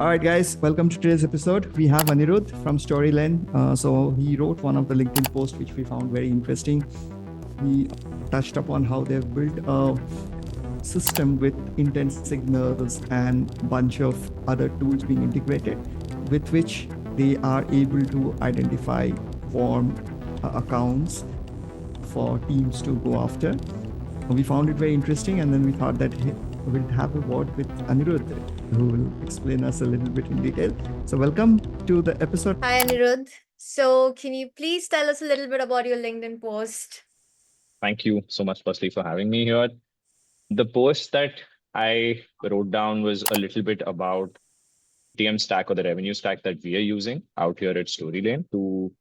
All right, guys, welcome to today's episode. We have Anirudh from Storylane. So he wrote one of the LinkedIn posts, which we found very interesting. He touched upon how they've built a system with intent signals and a bunch of other tools being integrated, with which they are able to identify warm accounts for teams to go after. We found it very interesting, and then we thought that we'll have a word with Anirudh, who will explain us a little bit in detail. So welcome to the episode. Hi, Anirudh. So, can you please tell us a little bit about your LinkedIn post? Thank you so much, firstly, for having me here. The post that I wrote down was a little bit about TM stack or the revenue stack that we are using out here at Storylane to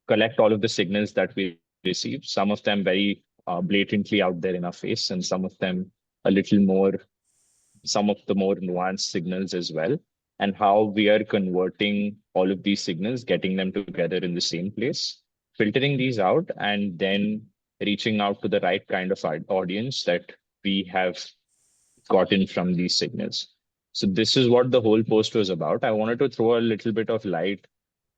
collect all of the signals that we receive. Some of them very blatantly out there in our face, and some of them a little more, some of the more nuanced signals as well, and how we are converting all of these signals, getting them together in the same place, filtering these out, and then reaching out to the right kind of audience that we have gotten from these signals. So this is what the whole post was about. I wanted to throw a little bit of light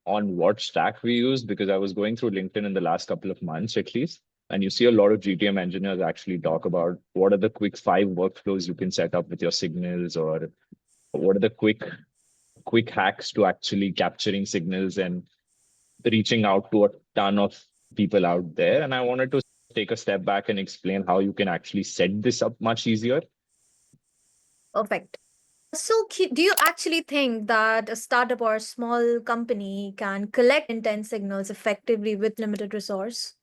on what stack we use because I was going through LinkedIn in the last couple of months at least. And you see a lot of GTM engineers actually talk about what are the quick 5 workflows you can set up with your signals, or what are the quick hacks to actually capturing signals and reaching out to a ton of people out there. And I wanted to take a step back and explain how you can actually set this up much easier. Perfect. So, do you actually think that a startup or a small company can collect intent signals effectively with limited resource?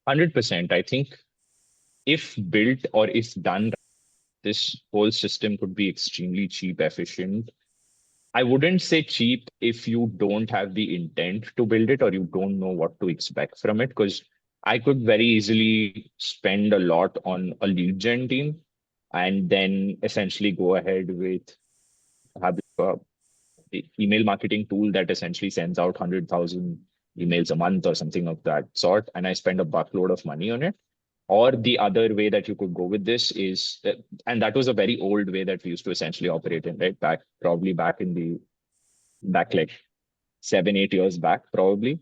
100%. I think if built or if done, this whole system could be extremely cheap, efficient. I wouldn't say cheap if you don't have the intent to build it or you don't know what to expect from it, because I could very easily spend a lot on a lead gen team and then essentially go ahead with having a email marketing tool that essentially sends out 100,000 emails a month or something of that sort. And I spend a buckload of money on it. Or the other way that you could go with this is that, and that was a very old way that we used to essentially operate in, right? Probably back like 7, 8 years back, probably.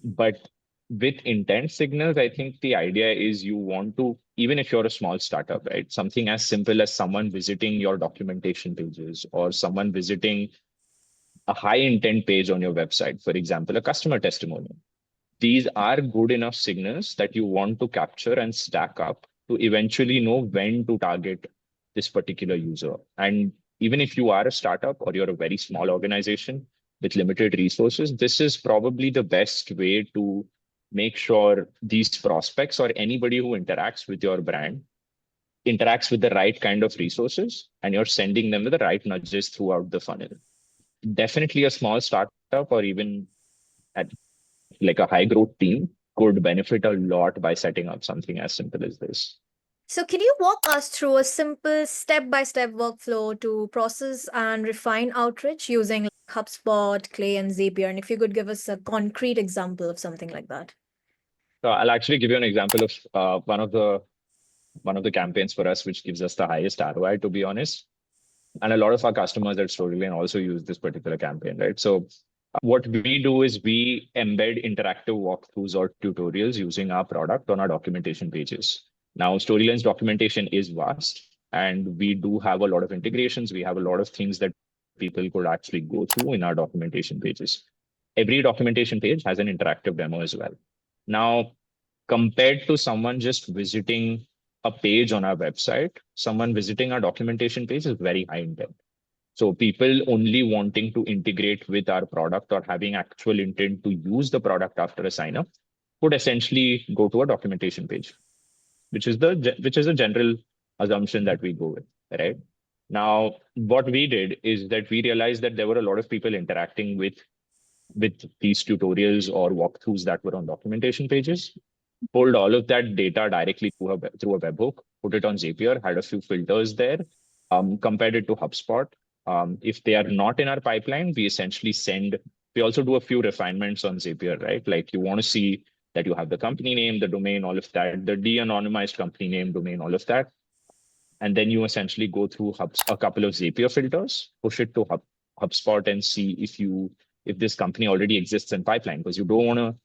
But with intent signals, I think the idea is you want to, even if you're a small startup, right? Something as simple as someone visiting your documentation pages or someone visiting a high intent page on your website, for example, a customer testimonial. These are good enough signals that you want to capture and stack up to eventually know when to target this particular user. And even if you are a startup or you're a very small organization with limited resources, this is probably the best way to make sure these prospects or anybody who interacts with your brand interacts with the right kind of resources and you're sending them the right nudges throughout the funnel. Definitely a small startup or even at like a high growth team could benefit a lot by setting up something as simple as this. So, can you walk us through a simple step by step workflow to process and refine outreach using like HubSpot, Clay, and Zapier? And if you could give us a concrete example of something like that. So I'll actually give you an example of one of the campaigns for us, which gives us the highest ROI, to be honest. And a lot of our customers at Storylane also use this particular campaign, right? So what we do is we embed interactive walkthroughs or tutorials using our product on our documentation pages. Now, Storylane's documentation is vast, and we do have a lot of integrations. We have a lot of things that people could actually go through in our documentation pages. Every documentation page has an interactive demo as well. Now, compared to someone just visiting a page on our website, someone visiting our documentation page is very high intent. So people only wanting to integrate with our product or having actual intent to use the product after a sign up would essentially go to a documentation page, which is a general assumption that we go with, right? Now, what we did is that we realized that there were a lot of people interacting with these tutorials or walkthroughs that were on documentation pages, pulled all of that data directly through a webhook, put it on Zapier, had a few filters there, compared it to HubSpot. If they are not in our pipeline, we also do a few refinements on Zapier, right? Like you want to see that you have the company name, the domain, all of that, the de-anonymized company name, domain, all of that. And then you essentially go through a couple of Zapier filters, push it to HubSpot and see if this company already exists in pipeline, because you don't want to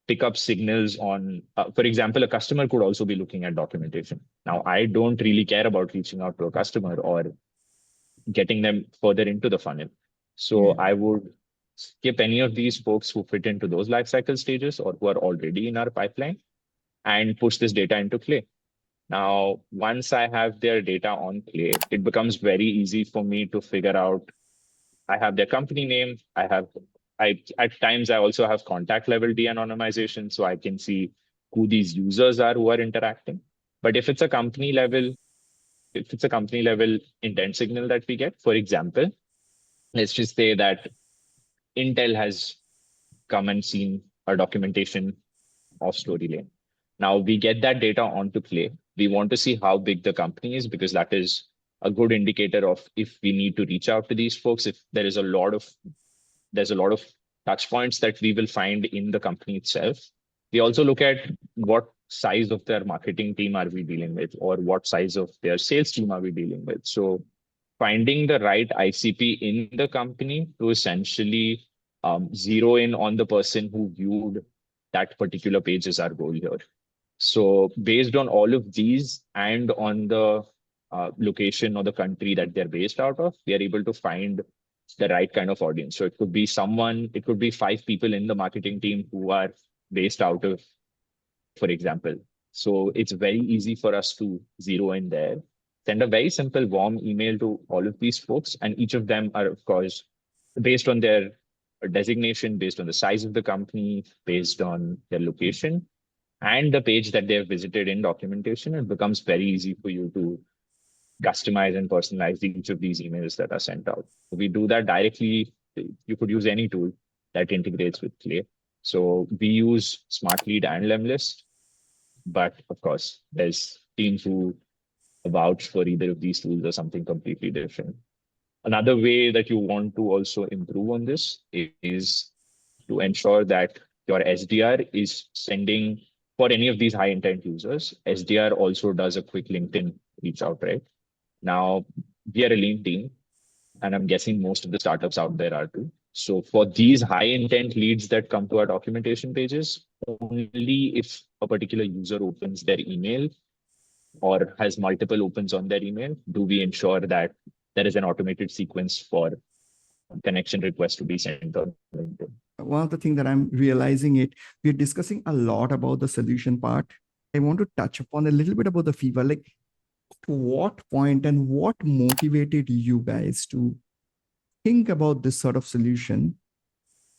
pick up signals on, for example, a customer could also be looking at documentation. Now, I don't really care about reaching out to a customer or getting them further into the funnel. So I would skip any of these folks who fit into those life cycle stages or who are already in our pipeline and push this data into Clay. Now, once I have their data on Clay, it becomes very easy for me to figure out. I have their company name. I at times I also have contact level de-anonymization, so I can see who these users are who are interacting. But if it's a company level intent signal that we get, for example, let's just say that Intel has come and seen our documentation of Storylane. Now we get that data onto Play. We want to see how big the company is, because that is a good indicator of if we need to reach out to these folks. If there's a lot of touch points that we will find in the company itself. We also look at what size of their marketing team are we dealing with, or what size of their sales team are we dealing with. So finding the right ICP in the company to essentially zero in on the person who viewed that particular page is our goal here. So based on all of these and on the location or the country that they're based out of, we are able to find the right kind of audience. So it could be 5 people in the marketing team who are based out of, for example. So it's very easy for us to zero in there, send a very simple warm email to all of these folks, and each of them are, of course, based on their designation, based on the size of the company, based on their location, and the page that they've visited in documentation. It becomes very easy for you to customize and personalize each of these emails that are sent out. We do that directly. You could use any tool that integrates with Clay. So we use Smart Lead and Lemlist, but of course, there's teams who vouch for either of these tools or something completely different. Another way that you want to also improve on this is to ensure that your SDR is sending, for any of these high intent users, SDR also does a quick LinkedIn reach out, right? Now, we are a lean team, and I'm guessing most of the startups out there are too. So for these high intent leads that come to our documentation pages, only if a particular user opens their email or has multiple opens on their email, do we ensure that there is an automated sequence for connection requests to be sent on LinkedIn. One of the things that I'm realizing we're discussing a lot about the solution part. I want to touch upon a little bit about the fever. Like, to what point and what motivated you guys to think about this sort of solution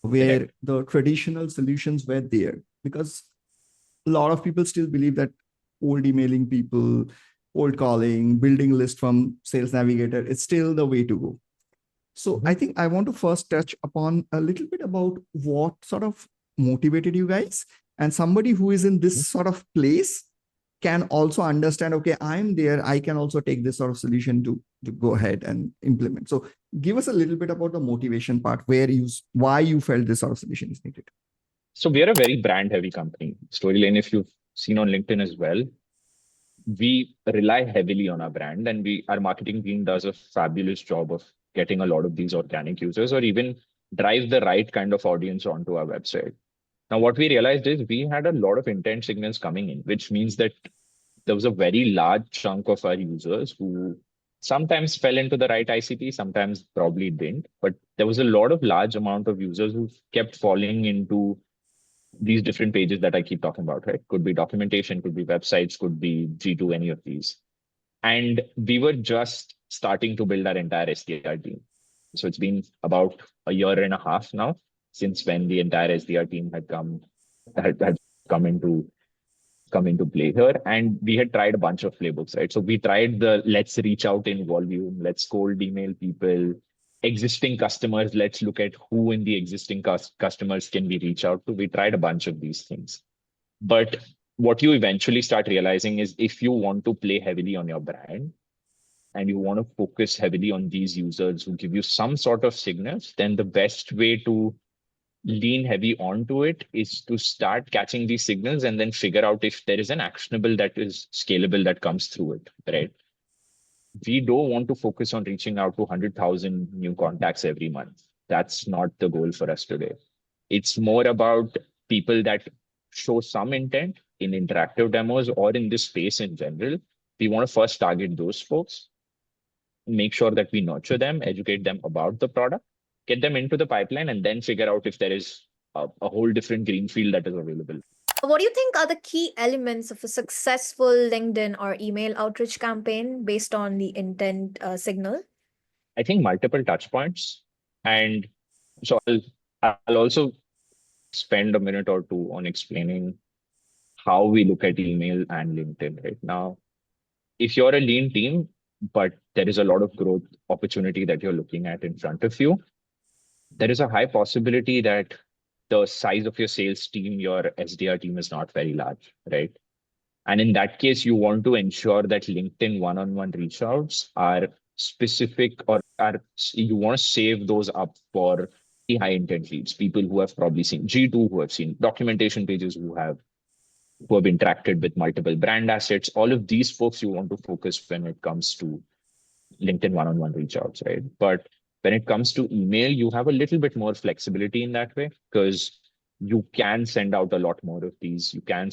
where the traditional solutions were there? Because a lot of people still believe that old emailing people, cold calling, building list from Sales Navigator is still the way to go. So I think I want to first touch upon a little bit about what sort of motivated you guys, and somebody who is in this sort of place can also understand, okay, I'm there, I can also take this sort of solution to go ahead and implement. So give us a little bit about the motivation part, why you felt this sort of solution is needed. So we are a very brand heavy company. Storylane, if you've seen on LinkedIn as well, we rely heavily on our brand, and our marketing team does a fabulous job of getting a lot of these organic users, or even drive the right kind of audience onto our website. Now, what we realized is we had a lot of intent signals coming in, which means that there was a very large chunk of our users who sometimes fell into the right ICP, sometimes probably didn't, but there was a large amount of users who kept falling into these different pages that I keep talking about, right? Could be documentation, could be websites, could be G2, any of these. And we were just starting to build our entire SDR team. So it's been about a year and a half now since when the entire SDR team had come into play here. And we had tried a bunch of playbooks, right? So we tried the let's reach out in volume, let's cold email people, existing customers, let's look at who in the existing customers can we reach out to. We tried a bunch of these things. But what you eventually start realizing is if you want to play heavily on your brand and you want to focus heavily on these users who give you some sort of signals, then the best way to lean heavy onto it is to start catching these signals and then figure out if there is an actionable that is scalable that comes through it, right? we don't want to focus on reaching out to 100,000 new contacts every month. That's not the goal for us today. It's more about people that show some intent in interactive demos or in this space in general. We want to first target those folks, make sure that we nurture them, educate them about the product, get them into the pipeline, and then figure out if there is a whole different greenfield that is available. What do you think are the key elements of a successful LinkedIn or email outreach campaign based on the intent signal? I think multiple touch points. And so I'll also spend a minute or two on explaining how we look at email and LinkedIn right now. If you're a lean team, but there is a lot of growth opportunity that you're looking at in front of you, there is a high possibility that the size of your sales team, your SDR team is not very large, right? And in that case, you want to ensure that LinkedIn one-on-one reach outs are specific, or are you want to save those up for the high intent leads, people who have probably seen G2, who have seen documentation pages, who have interacted with multiple brand assets. All of these folks you want to focus when it comes to LinkedIn one-on-one reach outs, right? But when it comes to email, you have a little bit more flexibility in that way, because you can send out a lot more of these. You can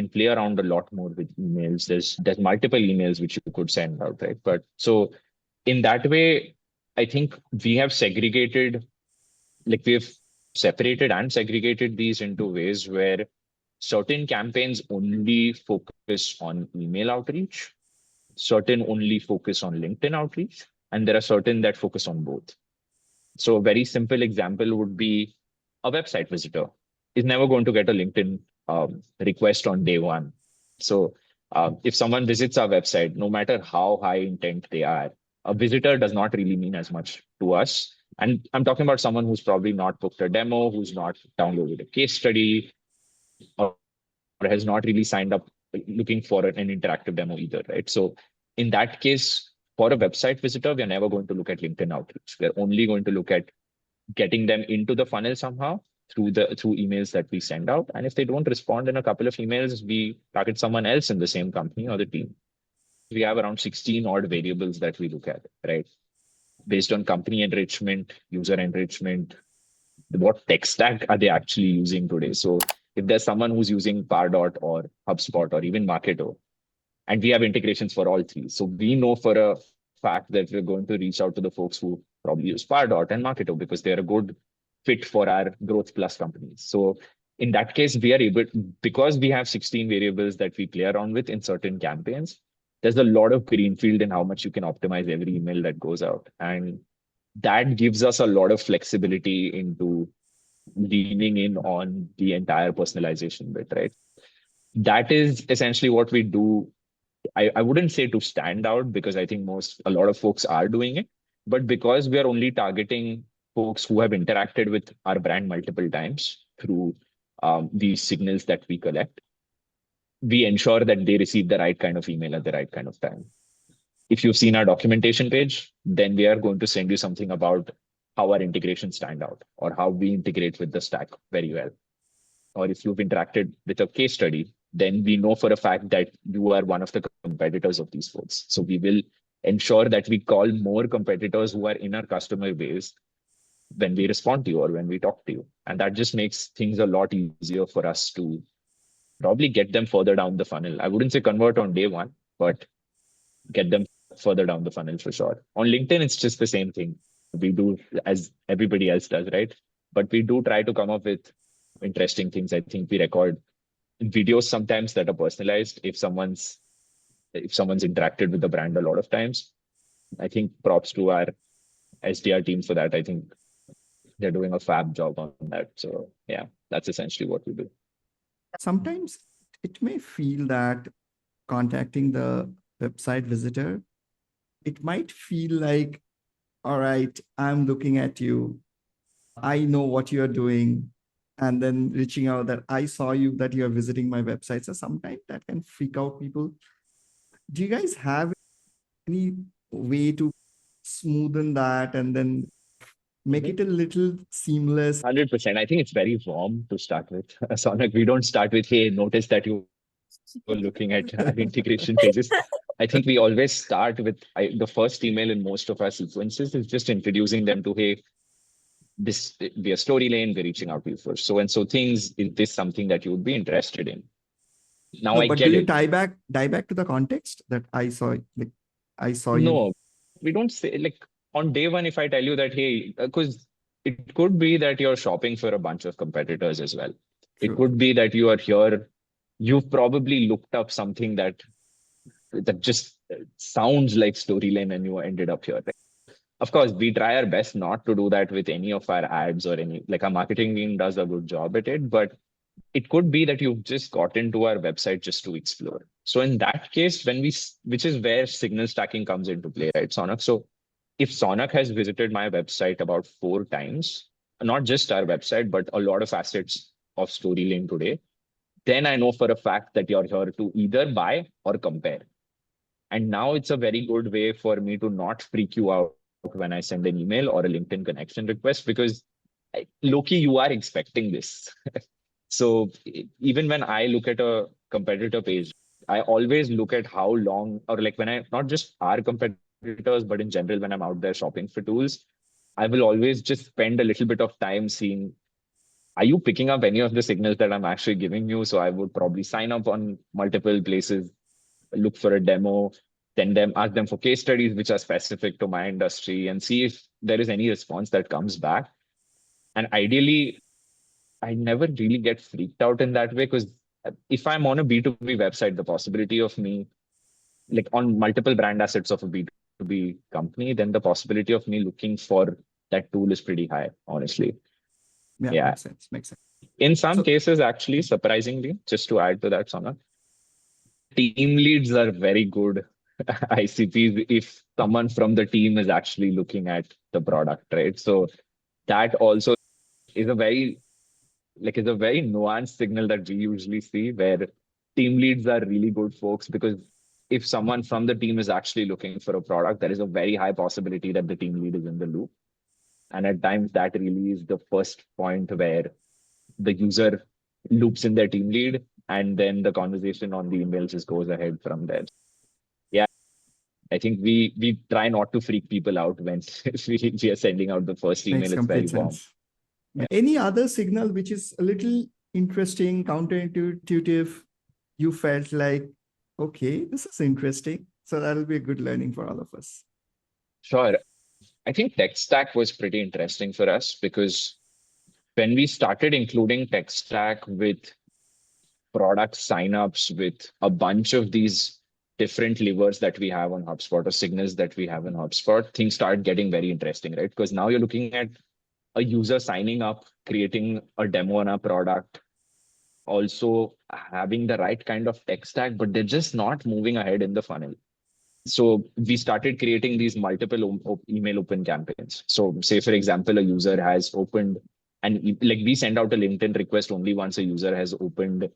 play around a lot more with emails. There's multiple emails which you could send out, right? But so in that way, I think we have separated and segregated these into ways where certain campaigns only focus on email outreach, certain only focus on LinkedIn outreach, and there are certain that focus on both. So a very simple example would be a website visitor is never going to get a LinkedIn request on day one. So if someone visits our website, no matter how high intent they are, a visitor does not really mean as much to us. And I'm talking about someone who's probably not booked a demo, who's not downloaded a case study, or has not really signed up looking for an interactive demo either, right? So in that case, for a website visitor, we're never going to look at LinkedIn outreach. We're only going to look at getting them into the funnel somehow through emails that we send out. And if they don't respond in a couple of emails, we target someone else in the same company or the team. We have around 16 odd variables that we look at, right? Based on company enrichment, user enrichment, what tech stack are they actually using today? So if there's someone who's using Pardot or HubSpot or even Marketo, and we have integrations for all three. So we know for a fact that we're going to reach out to the folks who probably use Pardot and Marketo because they're a good fit for our growth plus companies. So in that case, we are able, because we have 16 variables that we play around with in certain campaigns, there's a lot of greenfield in how much you can optimize every email that goes out. And that gives us a lot of flexibility into leaning in on the entire personalization bit, right? That is essentially what we do. I wouldn't say to stand out, because I think a lot of folks are doing it, but because we are only targeting folks who have interacted with our brand multiple times through these signals that we collect, we ensure that they receive the right kind of email at the right kind of time. If you've seen our documentation page, then we are going to send you something about how our integrations stand out or how we integrate with the stack very well. Or if you've interacted with a case study, then we know for a fact that you are one of the competitors of these folks. So we will ensure that we call more competitors who are in our customer base when we respond to you or when we talk to you. And that just makes things a lot easier for us to probably get them further down the funnel. I wouldn't say convert on day one, but get them further down the funnel for sure. On LinkedIn, it's just the same thing. We do as everybody else does, right? But we do try to come up with interesting things. I think we record videos sometimes that are personalized if someone's interacted with the brand a lot of times. I think props to our SDR team for that. I think they're doing a fab job on that. So yeah, that's essentially what we do. Sometimes it may feel that contacting the website visitor, it might feel like, all right, I'm looking at you. I know what you're doing. And then reaching out that I saw you, that you're visiting my website. So sometimes that can freak out people. Do you guys have any way to smoothen that and then make it a little seamless? 100%. I think it's very warm to start with. Sonak, we don't start with, hey, notice that you were looking at our integration pages. I think we always start with the first email in most of our sequences is just introducing them to, hey, this we are story lane, we're reaching out to you for so and so things. Is this something that you would be interested in? Now No, I but do get you it. tie back to the context that I saw, like I saw you? No, we don't say like on day one, if I tell you that, hey, because it could be that you're shopping for a bunch of competitors as well. It True. could be that you are here, you've probably looked up something that just sounds like storyline and you ended up here. Of course, we try our best not to do that with any of our ads or any, like our marketing team does a good job at it, but it could be that you've just got into our website just to explore. So in that case, which is where signal stacking comes into play, right, Sonak? So if Sonak has visited my website about 4 times, not just our website, but a lot of assets of Storylane today, then I know for a fact that you're here to either buy or compare. And now it's a very good way for me to not freak you out when I send an email or a LinkedIn connection request, because low-key, you are expecting this. So even when I look at a competitor page, I always look at how long, or like when I, not just our competitors, but in general, when I'm out there shopping for tools, I will always just spend a little bit of time seeing, are you picking up any of the signals that I'm actually giving you? So I would probably sign up on multiple places, look for a demo, send them, ask them for case studies which are specific to my industry, and see if there is any response that comes back. And ideally, I never really get freaked out in that way, because if I'm on a B2B website, the possibility of me, like on multiple brand assets of a B2B company, then the possibility of me looking for that tool is pretty high, honestly. Yeah, Yeah. makes sense. Makes sense. In some So cases, actually, surprisingly, just to add to that, Sana, team leads are very good ICPs if someone from the team is actually looking at the product, right? So that also is a very is a very nuanced signal that we usually see, where team leads are really good folks, because if someone from the team is actually looking for a product, there is a very high possibility that the team lead is in the loop. And at times that really is the first point where the user loops in their team lead, and then the conversation on the email just goes ahead from there. Yeah, I think we try not to freak people out when we are sending out the first email. makes It's very complete warm. sense. Any other signal which is a little interesting, counterintuitive, you felt like, okay, this is interesting. So that'll be a good learning for all of us. Sure. I think tech stack was pretty interesting for us, because when we started including tech stack with product signups, with a bunch of these different levers that we have on HubSpot or signals that we have in HubSpot, things start getting very interesting, right? Because now you're looking at a user signing up, creating a demo on a product, also having the right kind of tech stack, but they're just not moving ahead in the funnel. So we started creating these multiple email open campaigns. So say, for example, a user has opened, and like we send out a LinkedIn request only once a user has opened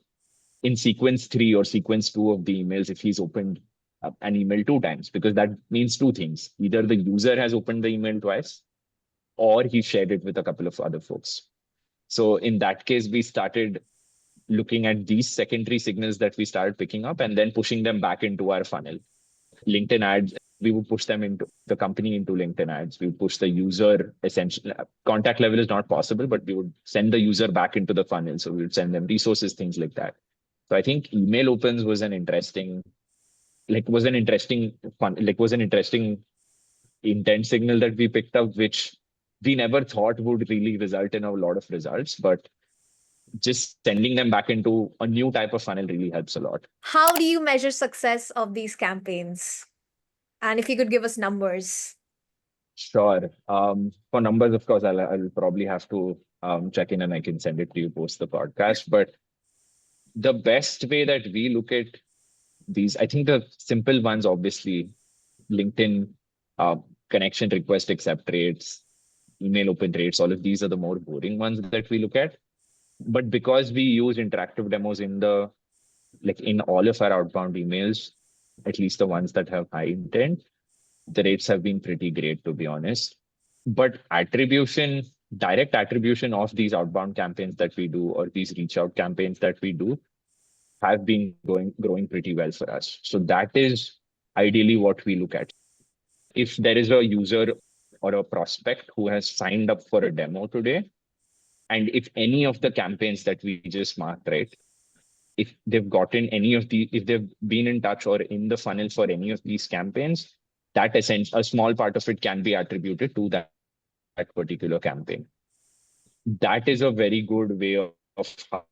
in sequence 3 or sequence 2 of the emails, if he's opened an email 2 times, because that means 2 things. Either the user has opened the email twice, or he shared it with a couple of other folks. So in that case, we started looking at these secondary signals that we started picking up and then pushing them back into our funnel. LinkedIn ads, we would push them into the company into LinkedIn ads. We would push the user, essentially, contact level is not possible, but we would send the user back into the funnel. So we would send them resources, things like that. So I think email opens was an interesting, was an interesting intent signal that we picked up, which we never thought would really result in a lot of results, but just sending them back into a new type of funnel really helps a lot. How do you measure success of these campaigns? And if you could give us numbers. Sure. For numbers, of course, I'll probably have to check in, and I can send it to you post the podcast. But the best way that we look at these, I think the simple ones, obviously, LinkedIn connection request accept rates, email open rates, all of these are the more boring ones that we look at. But because we use interactive demos in all of our outbound emails, at least the ones that have high intent, the rates have been pretty great, to be honest. But direct attribution of these outbound campaigns that we do, or these reach out campaigns that we do, have been growing pretty well for us. So that is ideally what we look at. If there is a user or a prospect who has signed up for a demo today, and if any of the campaigns that we just marked, right, if they've gotten any of the, if they've been in touch or in the funnel for any of these campaigns, that a small part of it can be attributed to that particular campaign. That is a very good way of how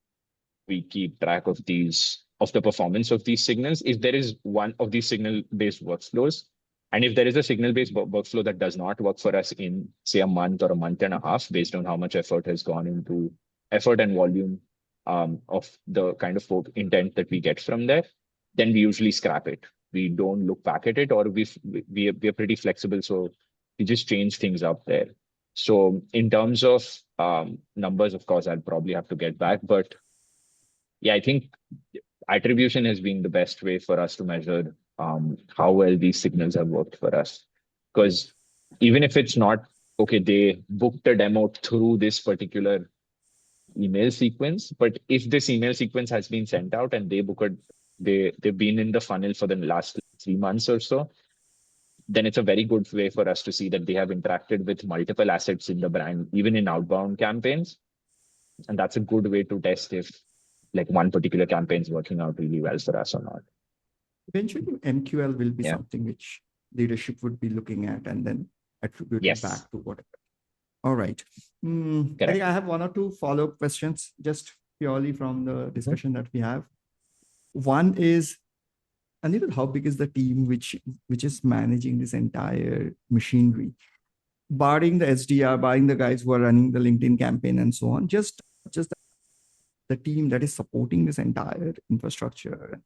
we keep track of the performance of these signals. If there is one of these signal-based workflows, and if there is a signal-based workflow that does not work for us in, say, a month or a month and a half, based on how much effort has gone into effort and volume of the kind of intent that we get from there, then we usually scrap it. We don't look back at it, or we are pretty flexible, so we just change things up there. So in terms of numbers, of course, I'll probably have to get back, but yeah, I think attribution has been the best way for us to measure how well these signals have worked for us. Because even if it's not, okay, they booked a demo through this particular email sequence, but if this email sequence has been sent out and they've been in the funnel for the last 3 months or so, then it's a very good way for us to see that they have interacted with multiple assets in the brand, even in outbound campaigns. And that's a good way to test if like one particular campaign is working out really well for us or not. Eventually, MQL will be Yeah. something which leadership would be looking at and then attribute Yes. it back to whatever. All right. I think Correct. I have 1 or 2 follow-up questions just purely from the discussion that we have. One is, Anirudh, how big is the team which is managing this entire machinery? Barring the SDR, barring the guys who are running the LinkedIn campaign and so on, just the team that is supporting this entire infrastructure and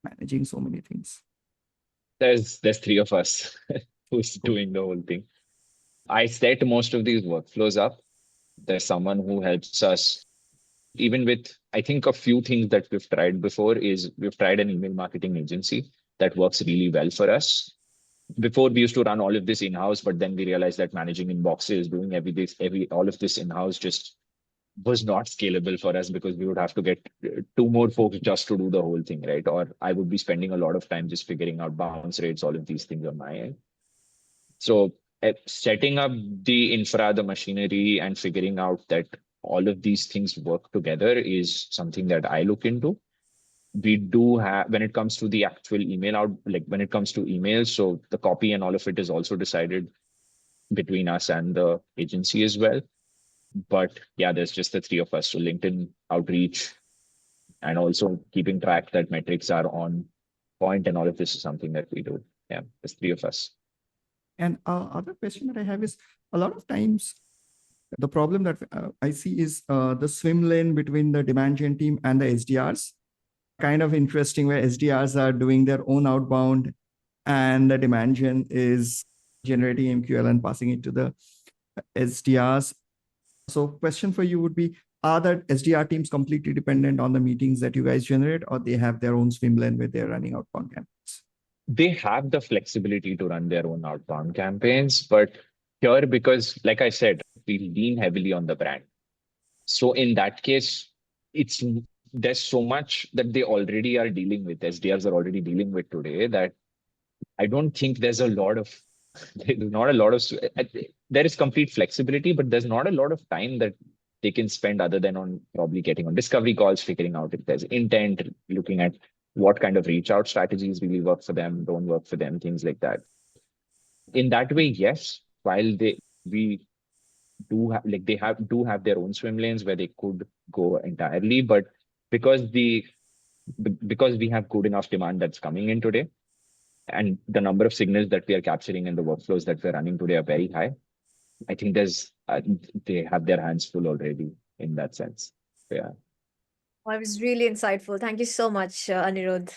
managing so many things. There's 3 of us who's doing the whole thing. I set most of these workflows up. There's someone who helps us. Even with, I think a few things that we've tried before is we've tried an email marketing agency that works really well for us. Before we used to run all of this in-house, but then we realized that managing inboxes, doing all of this in-house just was not scalable for us, because we would have to get 2 more folks just to do the whole thing, right? Or I would be spending a lot of time just figuring out bounce rates, all of these things on my end. So setting up the infra, the machinery, and figuring out that all of these things work together is something that I look into. We do have, when it comes to the actual email out, like when it comes to emails, so the copy and all of it is also decided between us and the agency as well. But yeah, there's just the 3 of us. So LinkedIn outreach and also keeping track that metrics are on point, and all of this is something that we do. Yeah, there's 3 of us. And other question that I have is, a lot of times the problem that I see is the swim lane between the demand gen team and the SDRs. Kind of interesting, where SDRs are doing their own outbound and the demand gen is generating MQL and passing it to the SDRs. So question for you would be, are the SDR teams completely dependent on the meetings that you guys generate, or they have their own swim lane where they're running outbound campaigns? They have the flexibility to run their own outbound campaigns, but here, because like I said, we lean heavily on the brand. So in that case, there's so much that they already are dealing with, SDRs are already dealing with today, that I don't think there's a lot of, there is complete flexibility, but there's not a lot of time that they can spend other than on probably getting on discovery calls, figuring out if there's intent, looking at what kind of reach out strategies really work for them, don't work for them, things like that. In that way, yes, while they do have their own swim lanes where they could go entirely, but because we have good enough demand that's coming in today, and the number of signals that we are capturing and the workflows that we're running today are very high, I think they have their hands full already in that sense. Yeah. That was really insightful. Thank you so much, Anirudh.